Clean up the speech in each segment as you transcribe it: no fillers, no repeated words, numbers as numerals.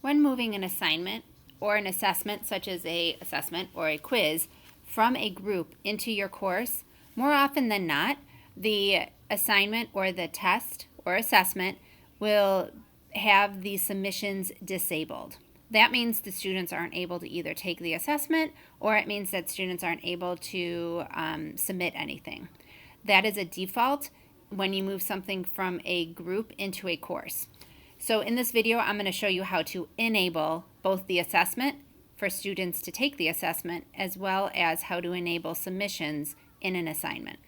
When moving an assignment or an assessment, such as an assessment or a quiz, from a group into your course, more often than not, the assignment or the test or assessment will have the submissions disabled. That means the students aren't able to either take the assessment, or it means that students aren't able to submit anything. That is a default when you move something from a group into a course. So in this video, I'm going to show you how to enable both the assessment for students to take the assessment, as well as how to enable submissions in an assignment.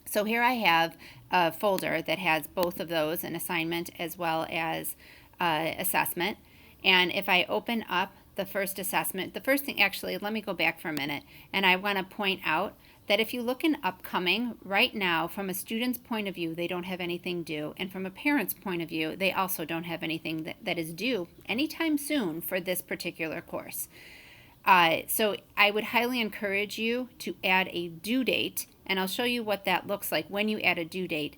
So here I have a folder that has both of those, an assignment as well as assessment. And if I open up the first assessment, the first thing, actually, let me go back for a minute, and I want to point out that if you look in upcoming, right now, from a student's point of view, they don't have anything due. And from a parent's point of view, they also don't have anything that is due anytime soon for this particular course. So I would highly encourage you to add a due date, and I'll show you what that looks like when you add a due date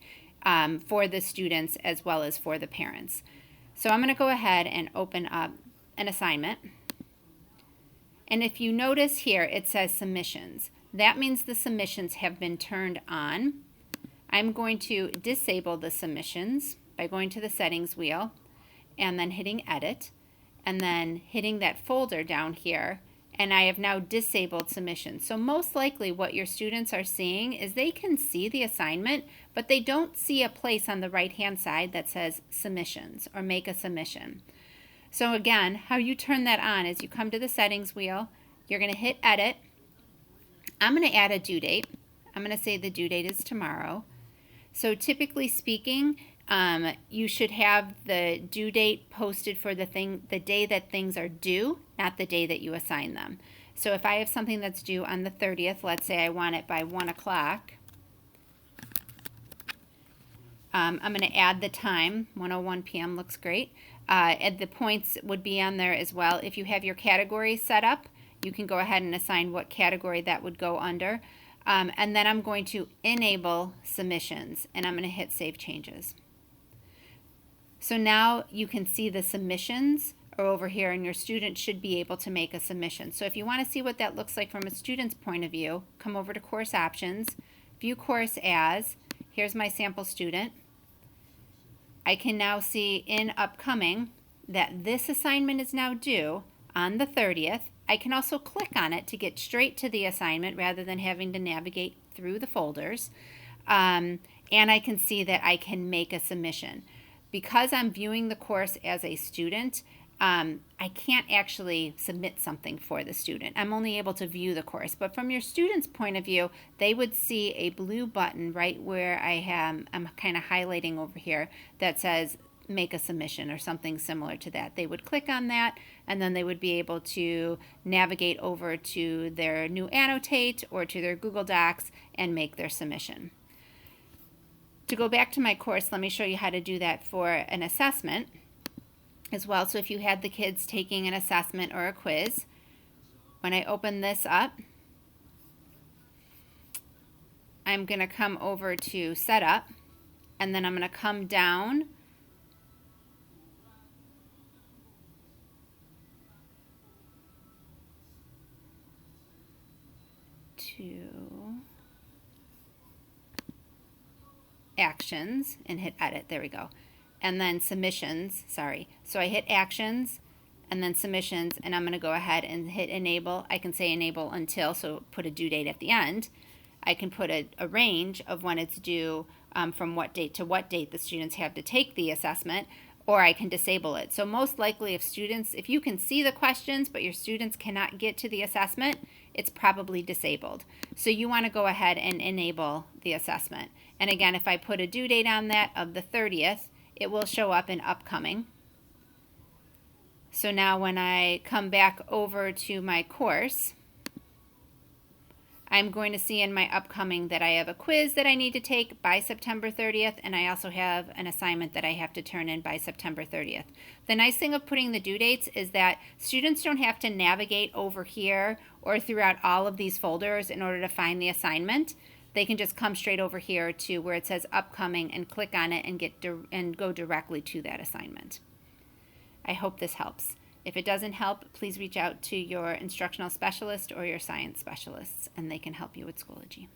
for the students as well as for the parents. So I'm going to go ahead and open up an assignment. And if you notice here, it says submissions. That means the submissions have been turned on. I'm going to disable the submissions by going to the settings wheel and then hitting edit and then hitting that folder down here, and I have now disabled submissions. So most likely what your students are seeing is they can see the assignment, but they don't see a place on the right hand side that says submissions or make a submission. So again, how you turn that on is you come to the settings wheel, you're going to hit edit. I'm going to add a due date. I'm going to say the due date is tomorrow. So typically speaking, you should have the due date posted for the day that things are due, not the day that you assign them. So if I have something that's due on the 30th, let's say I want it by 1 o'clock, I'm going to add the time. 1:01 p.m. looks great. And the points would be on there as well. If you have your categories set up, you can go ahead and assign what category that would go under. And then I'm going to enable submissions, and I'm going to hit Save Changes. So now you can see the submissions are over here, and your student should be able to make a submission. So if you want to see what that looks like from a student's point of view, come over to Course Options, View Course As. Here's my sample student. I can now see in upcoming that this assignment is now due on the 30th. I can also click on it to get straight to the assignment rather than having to navigate through the folders. And I can see that I can make a submission. Because I'm viewing the course as a student, I can't actually submit something for the student. I'm only able to view the course. But from your student's point of view, they would see a blue button right where I'm kind of highlighting over here that says make a submission or something similar to that. They would click on that, and then they would be able to navigate over to their new Annotate or to their Google Docs and make their submission. To go back to my course, let me show you how to do that for an assessment as well. So if you had the kids taking an assessment or a quiz, when I open this up, I'm going to come over to Setup, and then I'm going to come down to Actions and hit Edit. There we go. And then Submissions, sorry. So I hit Actions and then Submissions, and I'm going to go ahead and hit Enable. I can say Enable Until, so put a due date at the end. I can put a range of when it's due, from what date to what date the students have to take the assessment, or I can disable it. So most likely if you can see the questions but your students cannot get to the assessment, it's probably disabled. So you want to go ahead and enable the assessment. And again, if I put a due date on that of the 30th, it will show up in upcoming. So now when I come back over to my course, I'm going to see in my upcoming that I have a quiz that I need to take by September 30th, and I also have an assignment that I have to turn in by September 30th. The nice thing of putting the due dates is that students don't have to navigate over here or throughout all of these folders in order to find the assignment. They can just come straight over here to where it says upcoming and click on it and go directly to that assignment. I hope this helps. If it doesn't help, please reach out to your instructional specialist or your science specialists, and they can help you with Schoology.